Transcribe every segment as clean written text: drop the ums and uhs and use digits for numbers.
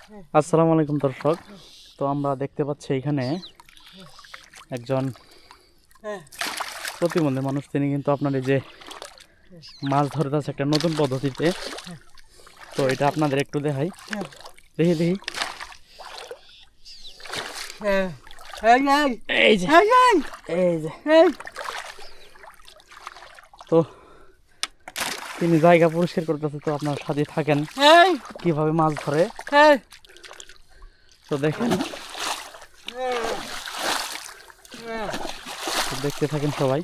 আসসালামু আলাইকুম দর্শক। তো আমরা দেখতে পাচ্ছি এখানে একজন প্রতিবন্ধী মানুষ, তিনি কিন্তু আপনার এই যে মাছ ধরে যাচ্ছে একটা নতুন পদ্ধতিতে। তো এটা আপনাদের একটু দেখাই, দেখি দেখি। এই যে এই যে তো তিনি জায়গা পরিষ্কার করতেছে, তো আপনার সাথে থাকেন কিভাবে মাছ ধরে। তো দেখেন, দেখতে থাকেন সবাই।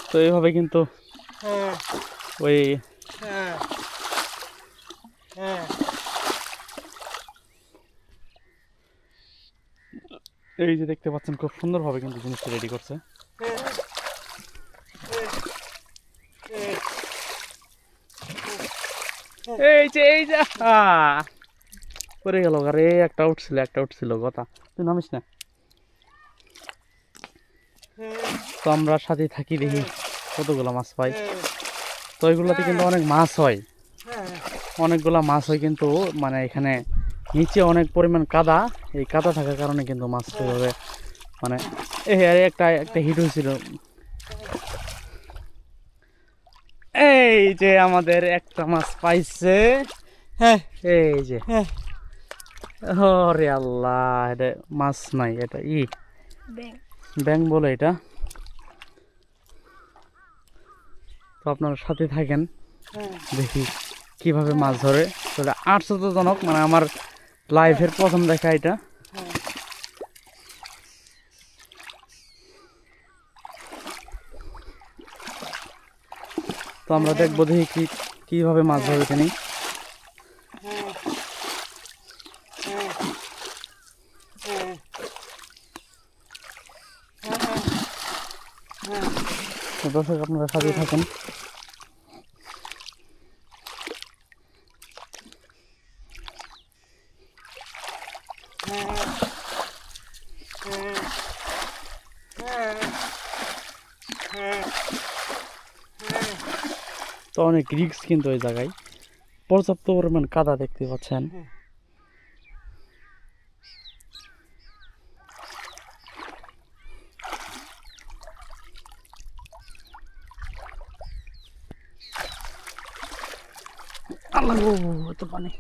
তো এইভাবে কিন্তু ওই এই যে দেখতে পাচ্ছেন, খুব সুন্দরভাবে কিন্তু জিনিসটা রেডি করছে। এই যে পরে গেল, আরে একটা উঠছিল কথা, তুই নামিস না। তো আমরা সাথে থাকি, দেখি কতগুলো মাছ পাই। তো এগুলোতে কিন্তু অনেক মাছ হয়, অনেকগুলা মাছ হয়, কিন্তু মানে এখানে নিচে অনেক পরিমাণ কাদা। এই কাদা থাকার কারণে কিন্তু মাছ সেভাবে মানে একটা হিট হয়েছিল। এই যে আমাদের একটা মাছ পাইছে, এই যে ওরে আল্লাহ, এটা মাছ নাই, এটা ব্যাং বলে এটা। তো আপনার সাথে থাকেন, দেখি কিভাবে মাছ ধরে। তো আশ্চর্যজনক, মানে আমার লাইফের প্রথম দেখা এটা। তো আমরা দেখবো, দেখি কিভাবে মাছ ধরে তিনি। তো দর্শক, আপনারা সাথে থাকেন। তো অনেক রিস্ক কিন্তু ওই জায়গায়, পর্যাপ্ত পরিমাণ কাদা দেখতে পাচ্ছেন। আল্লাহ গো, এত পানি।